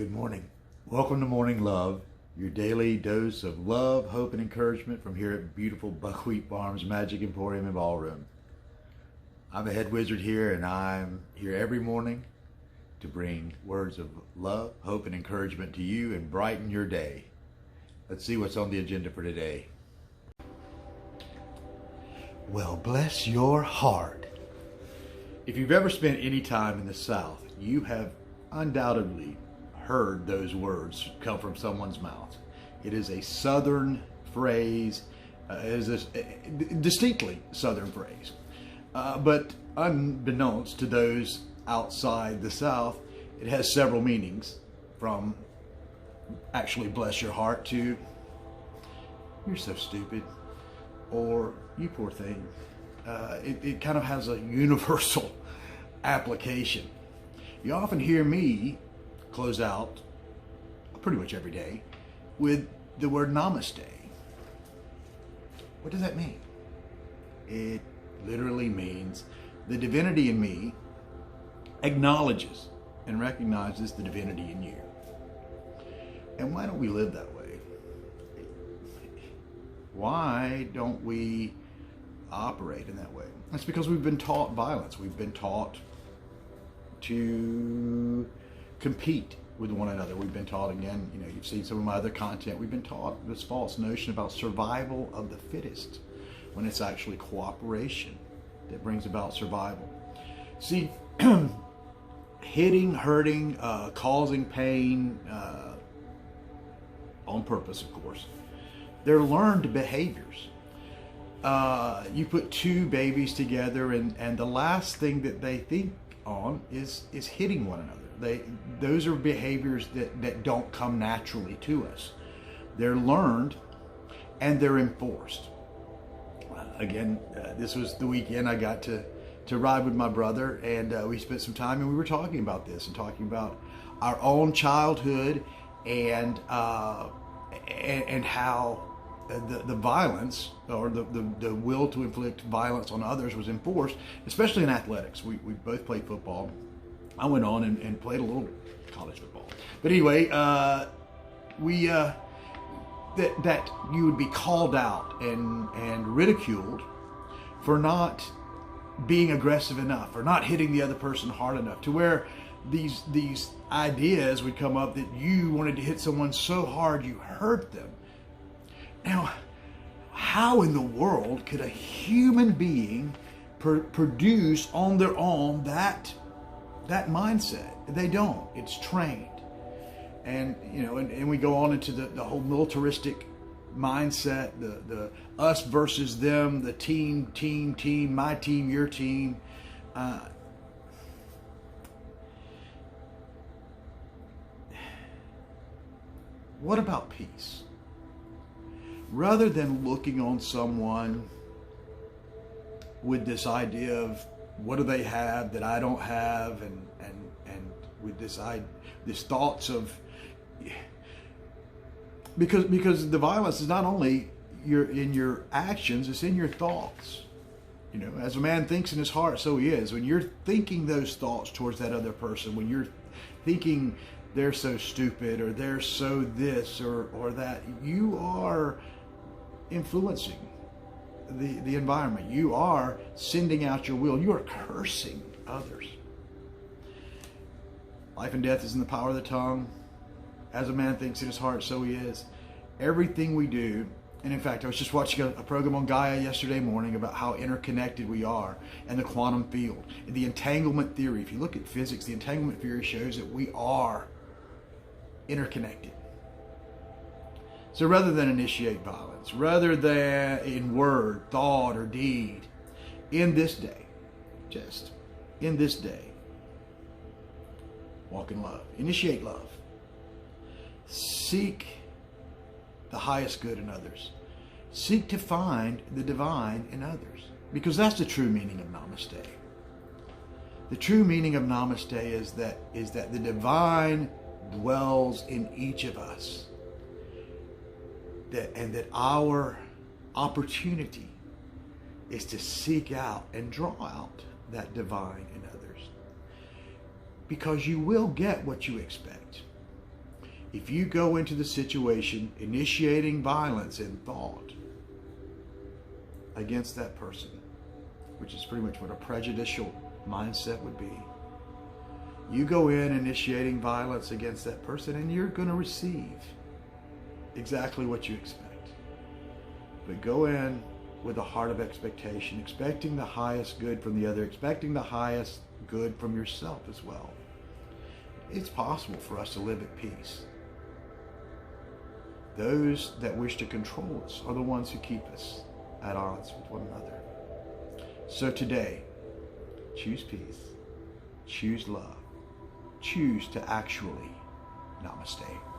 Good morning. Welcome to Morning Love, your daily dose of love, hope, and encouragement from here at beautiful Buckwheat Farms Magic Emporium and Ballroom. I'm the head wizard here, and I'm here every morning to bring words of love, hope, and encouragement to you and brighten your day. Let's see what's on the agenda for today. Well, bless your heart. If you've ever spent any time in the South, you have undoubtedly heard those words come from someone's mouth. It is a Southern phrase, it is a distinctly Southern phrase. But unbeknownst to those outside the South, it has several meanings, from actually bless your heart to you're so stupid, or you poor thing. It kind of has a universal application. You often hear me close out pretty much every day with the word Namaste. What does that mean? It literally means the divinity in me acknowledges and recognizes the divinity in you. And why don't we live that way? Why don't we operate in that way? That's because we've been taught violence. We've been taught to compete with one another. We've been taught, again, you've seen some of my other content, we've been taught this false notion about survival of the fittest, when it's actually cooperation that brings about survival. See, hitting, hurting, causing pain, on purpose, of course, they're learned behaviors. You put two babies together, and the last thing that they think on is hitting one another. Those are behaviors that don't come naturally to us. They're learned and they're enforced. Again, this was the weekend I got to ride with my brother, and we spent some time, and we were talking about this and talking about our own childhood and how the violence, or the will to inflict violence on others, was enforced, especially in athletics. We both played football. I went on and played a little college football. But anyway, that you would be called out and ridiculed for not being aggressive enough, or not hitting the other person hard enough, to where these ideas would come up that you wanted to hit someone so hard you hurt them. Now, how in the world could a human being produce on their own that mindset? They don't. It's trained. And we go on into the whole militaristic mindset, the us versus them, the team, my team, your team. What about peace? Rather than looking on someone with this idea of what do they have that I don't have, and with this thoughts of, because the violence is not only in your actions, it's in your thoughts. As a man thinks in his heart, so he is. When you're thinking those thoughts towards that other person, when you're thinking they're so stupid, or they're so this or that, you are influencing the environment. You are sending out your will. You are cursing others. Life and death is in the power of the tongue. As a man thinks in his heart, so he is. Everything we do, and in fact, I was just watching a program on Gaia yesterday morning about how interconnected we are, and the quantum field, and the entanglement theory. If you look at physics, the entanglement theory shows that we are interconnected. So rather than initiate violence, rather than in word, thought, or deed, in this day, just in this day, walk in love. Initiate love. Seek the highest good in others. Seek to find the divine in others, because that's the true meaning of Namaste. The true meaning of Namaste is that the divine dwells in each of us. And that our opportunity is to seek out and draw out that divine in others. Because you will get what you expect. If you go into the situation initiating violence in thought against that person, which is pretty much what a prejudicial mindset would be, you go in initiating violence against that person and you're going to receive exactly what you expect. But go in with a heart of expectation, expecting the highest good from the other, expecting the highest good from yourself as well. It's possible for us to live at peace. Those that wish to control us are the ones who keep us at odds with one another. So today, choose peace, choose love, choose to actually namaste.